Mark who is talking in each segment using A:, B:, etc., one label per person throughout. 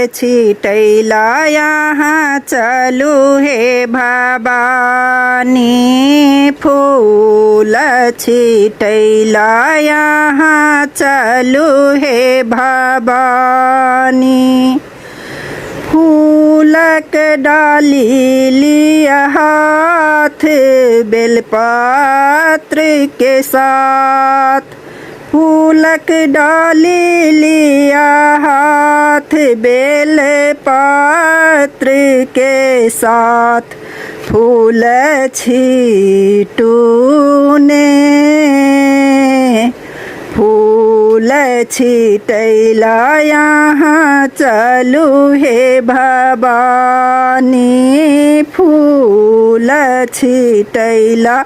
A: छिटैला यहाँ चलू हे भवानी, फूल छिटैला यहाँ चलू हे भवानी। फूलक डाली लिया हाथ बेलपत्र के साथ, फूलक डाली लिया हाथ बेलपत्र के साथ। फूल छीटूने फूल छिटैला यहाँ चलू हे भवानी, फूल छिटैला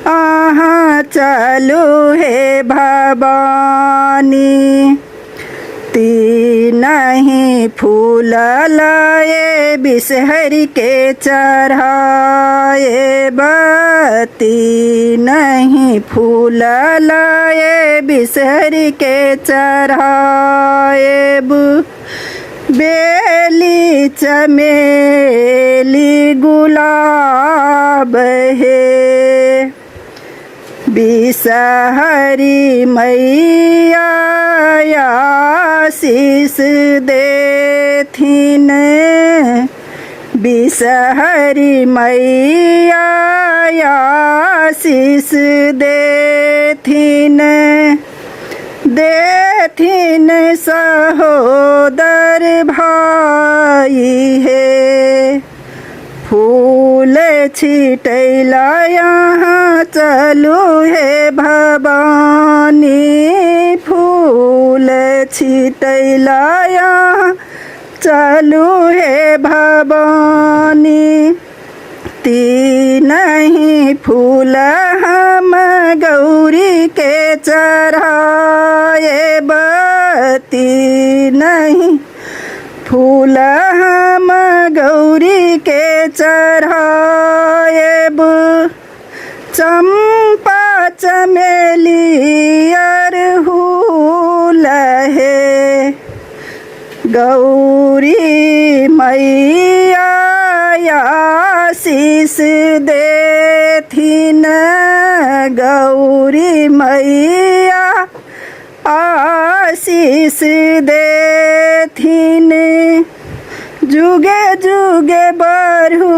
A: यहाँ चलू हे भवानी। तीनही फूल लाए बिसहरी के चढ़ाए बती, नहीं फूल लाए बिसहरी के चढ़ाए। बेली चमेली गुलाब है, बिसहरी मैया आशीष देथिन, बिसहरी मैया आशीष देथिन। देथिन सहोदर भाई है, फूल छिटैला यहाँ चलू हे भवानी, फूल छिटैला यहाँ चलू हे भवानी। तीनही फूल हम गौरी के चढ़ाए बती, नहीं फूल हम गौरी के चढ़ाएब। चंपा चमेली अरहुल है, गौरी मैया आशीष देथिन, गौरी मैया आशीष देथिन। जुगे जुगे बढ़ू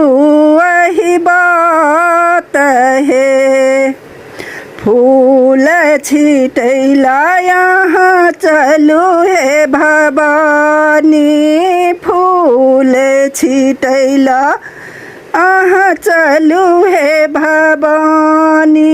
A: वही बात है, फूल छिटैला यहाँ चलू हे भवानी, फूल छिटैला यहाँ चलू हे भवानी।